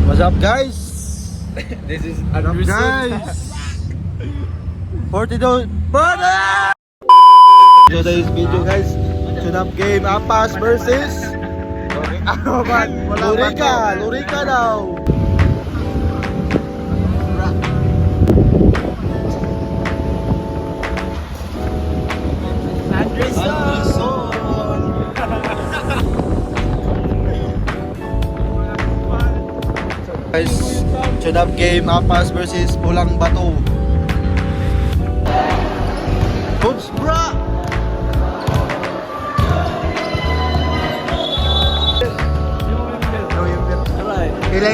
What's up guys? This is What's up guys? 42 Bada! Today's video guys, tune-up game Apas versus ano ba? Lurica daw. Guys, tune-up game Apas versus Pulang Bato. Oops, bra! Ila.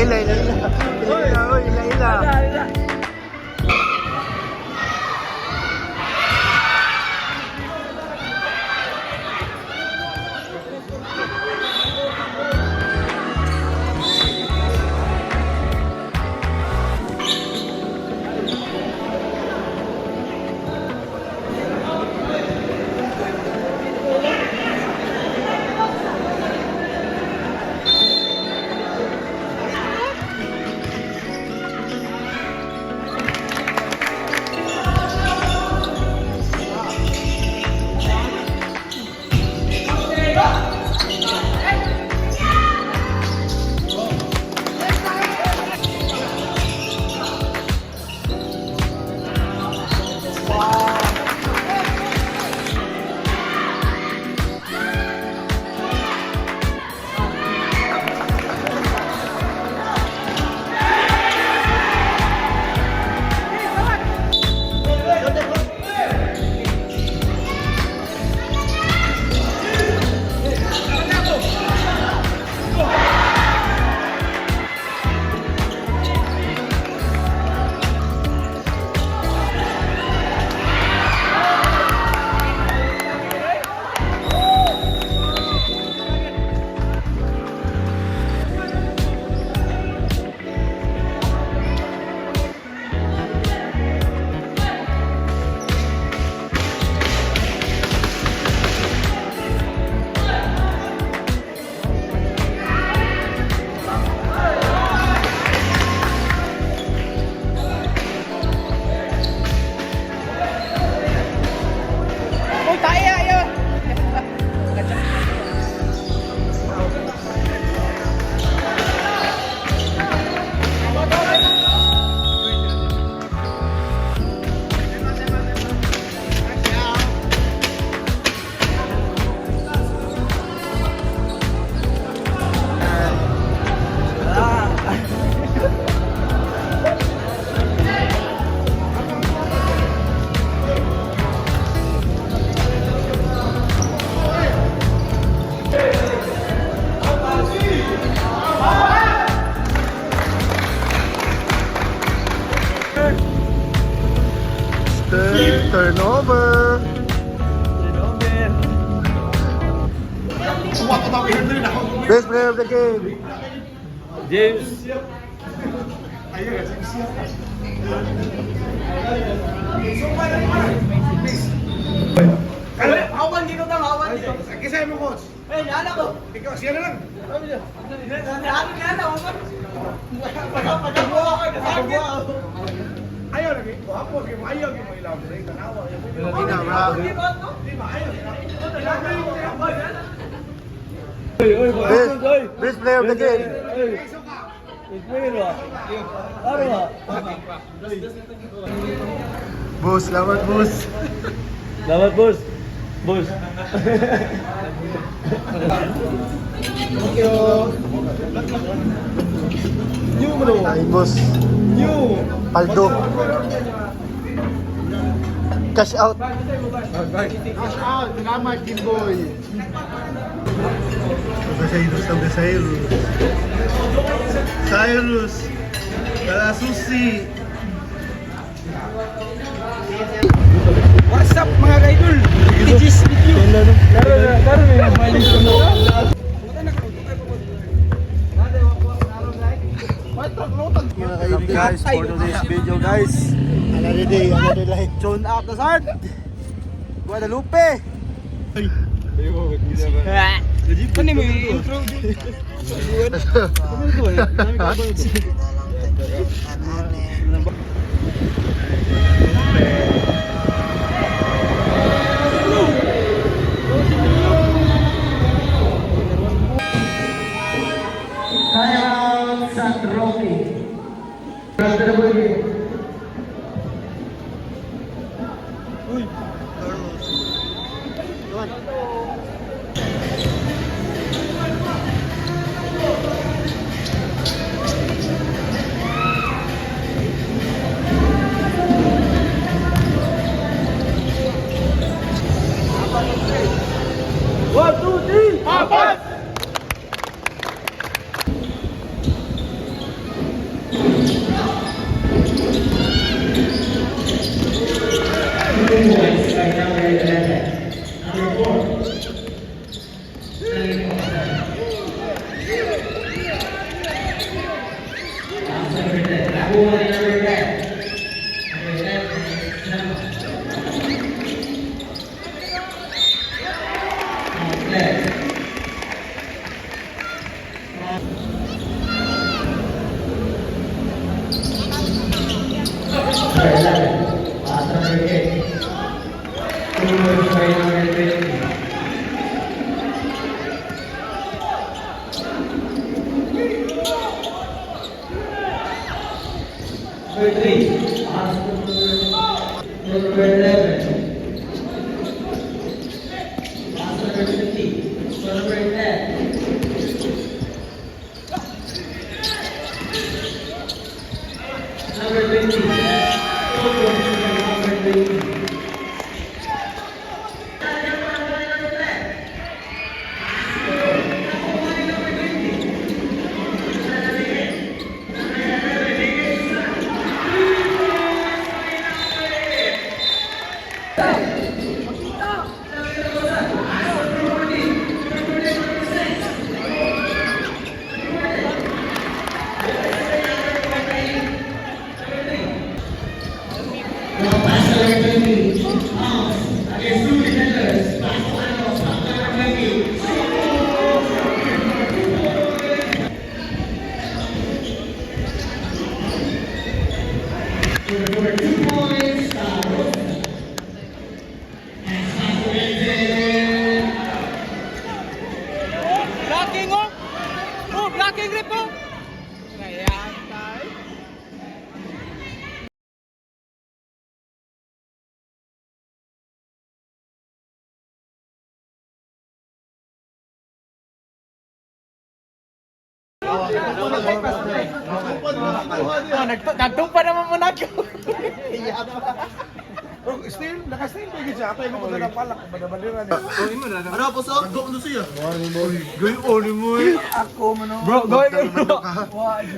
Turnover. Best player of the game. James. Awan dito tang awan dito. Kisay mo coach. Eh, nana ko. Ikaw siya na lang. Nana nana ako. Pagkabuha ko. Ayaw lagi. Guwapo kay ayaw kay mo ilaw. Tanawa. Best player of the game. Boss, selamat boss. Selamat bos. Bos. Thank you. New bro. Ay boss. New. Aldo. Cash out. Cash out. Salamat Kimboy. Cyrus. Kala Susi. What's up mga kaidol? Digis video. Karon may mileage ko mo. Guys, for today's video guys, another day, another light. Tune up the sun. Guadalupe. Ano mo yung intro? Blocking oh! Oh, blocking grip oh! Ayan tayo. Nagtugpa naman mo na ako. Bro, still, naka-still pa yun siya. Atay mo pala ng palak, madabaliran niya. Ano po sa? Go ano siya? Goy oli mo eh. Ako man oh. Bro, goy kayo bro.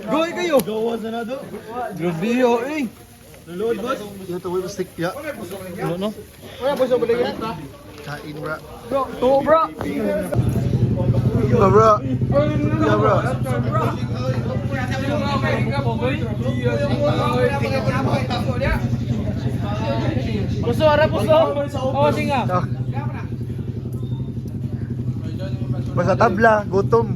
Goy kayo. Gawa sa na do. Grabe oh eh. Lulod boss. Yo to we stick ya. Ano no? Wala po sa balikan. Kain bra. Bro, to bro. Yeah bro. Yeah bro. Puso, ara puso. Oh, singa. Basta tabla, gutom.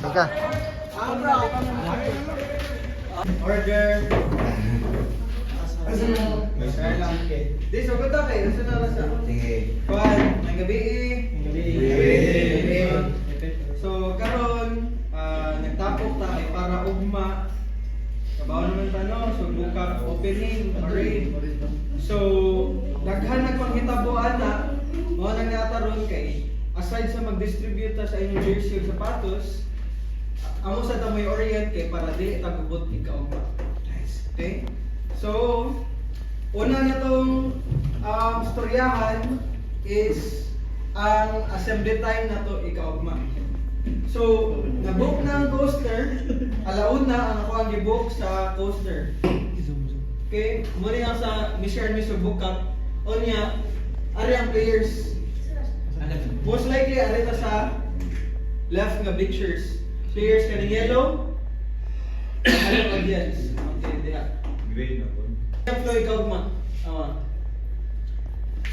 Teka. Order. Di, so ganda kayo. Nasa na rasa? Sige. Kuan, may gabi. So, karon nagtapok tayo para ugma. Kabaw naman tanong, so buka opening, parade. So, daghan nagpanghitabuan na, mao nang nataron kay aside sa mag-distribute ta sa inyong jersey ug sapatos, amo sa ta may orient kay para di tagubot ikaw pa. Okay? So, una na tong storyahan is ang assembly time na to ikaugma. So, nabook na ang coaster, alauna ang ako ang gibook sa coaster. Okay, muna nga sa Mr. and Mr. Book Cup. O niya, ari ang players. Most likely, ari ta sa left nga pictures. Players ka ng yellow, ari ang audience. Okay, diha. Grade na po. Floyd Kaugma.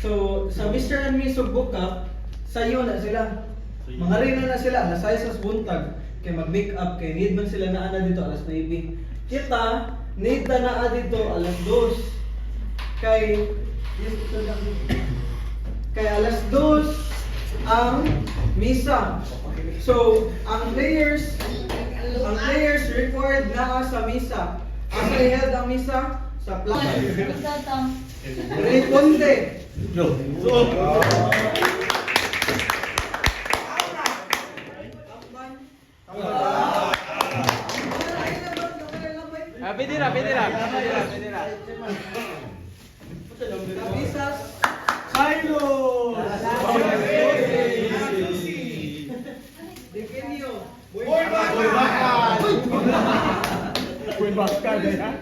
So, sa Mr. and Mrs. Book Cup, sayo na sila. Mga rina na sila, alas 6 sa buntag. Kaya mag-make up, kaya need man sila na ana dito, alas 9. Kita, need na naa dito, alas 2. Kay alas 2 ang misa. So, ang players required na sa misa. Asa i-held ang misa? Sa plaza. Responde. Pwede na. Kabisas. Dekenio. Boy Bakal ya.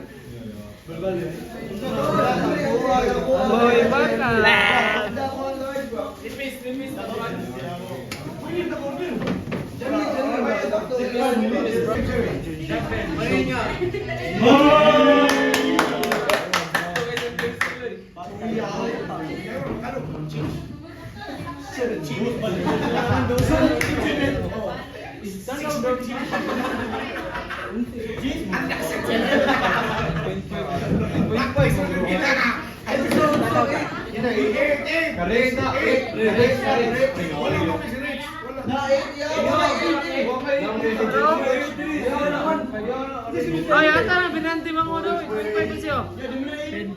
Oh, ya está, binanti mang uno. 10.5 siya. 10.5.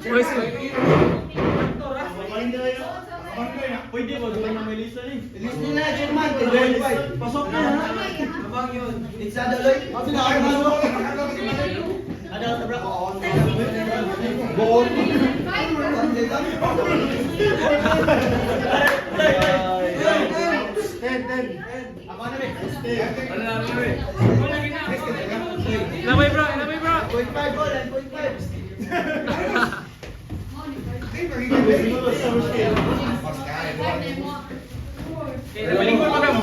Pues, Pwede ba? Doon na may lista ni. List nila, German. Pasok na. Abang yun. It's a daloy. Lamay bro. Balingkod pa mo.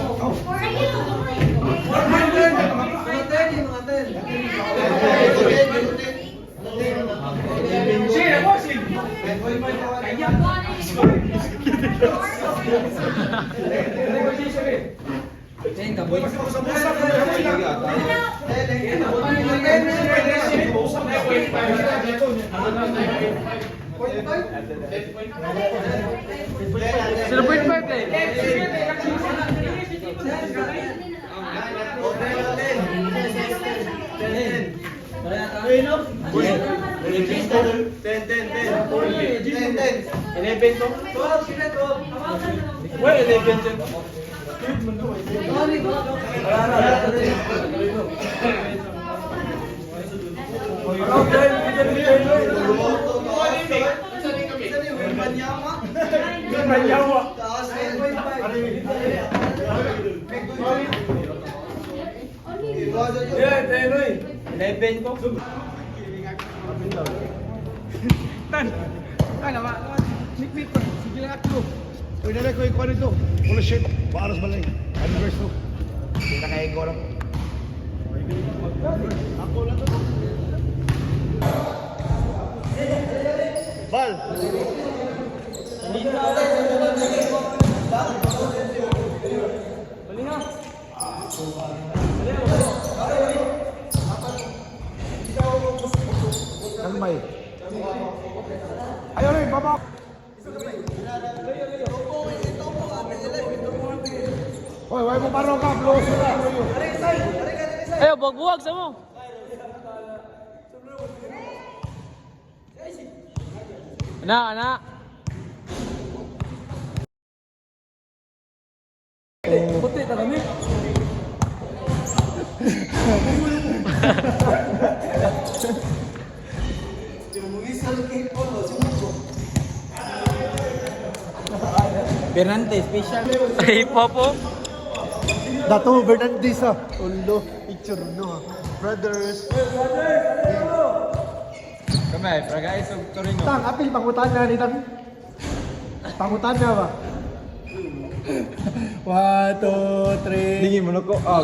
Sila 0.5 eh. Uy, nalay ko ikuha nito. Full shit. Paras balay. Anniverse to. Hindi na kaya ko lang. Ako lang to. Bal! Kalmay. Ayaw rin, baba! Hoy, why mo paro ka? Close na. Ayo, buwag sa mo. Anak. Puti ta kami. Bernante, special. Ay, Popo. Dato, Bernandez ha. Ulo, picture no ha. brothers. Kamay, guys, Torino. Tang, apil pangutan na ni Tang. Pangutan na ba? 1, 2, 3. Dingin mo na ko. Ah.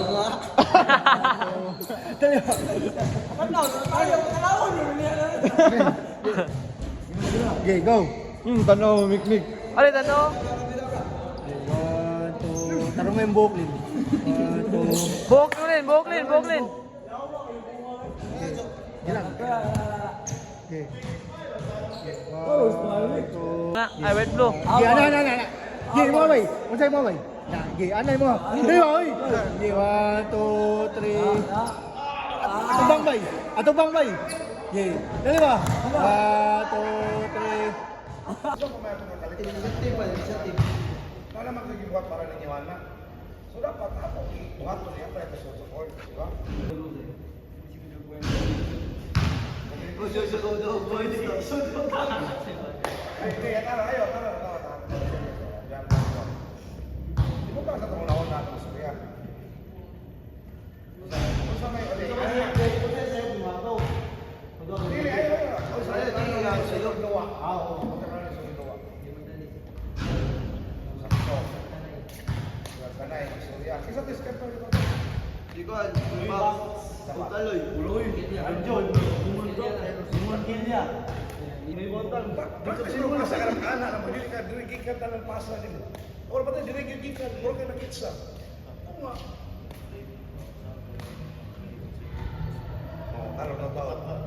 Okay, go. Tanaw, mikmik. Ano ito? 1, 2. Tarong mo yung buhok din. 1, 2. Buklin, buklin, buklin. Gilang. Okay. 1, 2. Ay, wait, blue. Okay, ana. Okay, mo bay. Unsay mo bay? Okay, anay mo. Dili ba oy? Okay, 1, 2, 3. Atubang bay. Atubang bay. Okay. Dili ba? 1, 2, 3. Wala magiging para ninyawan na. So dapat ako, buhat mo niya para sa support, di ba? Araw na taon.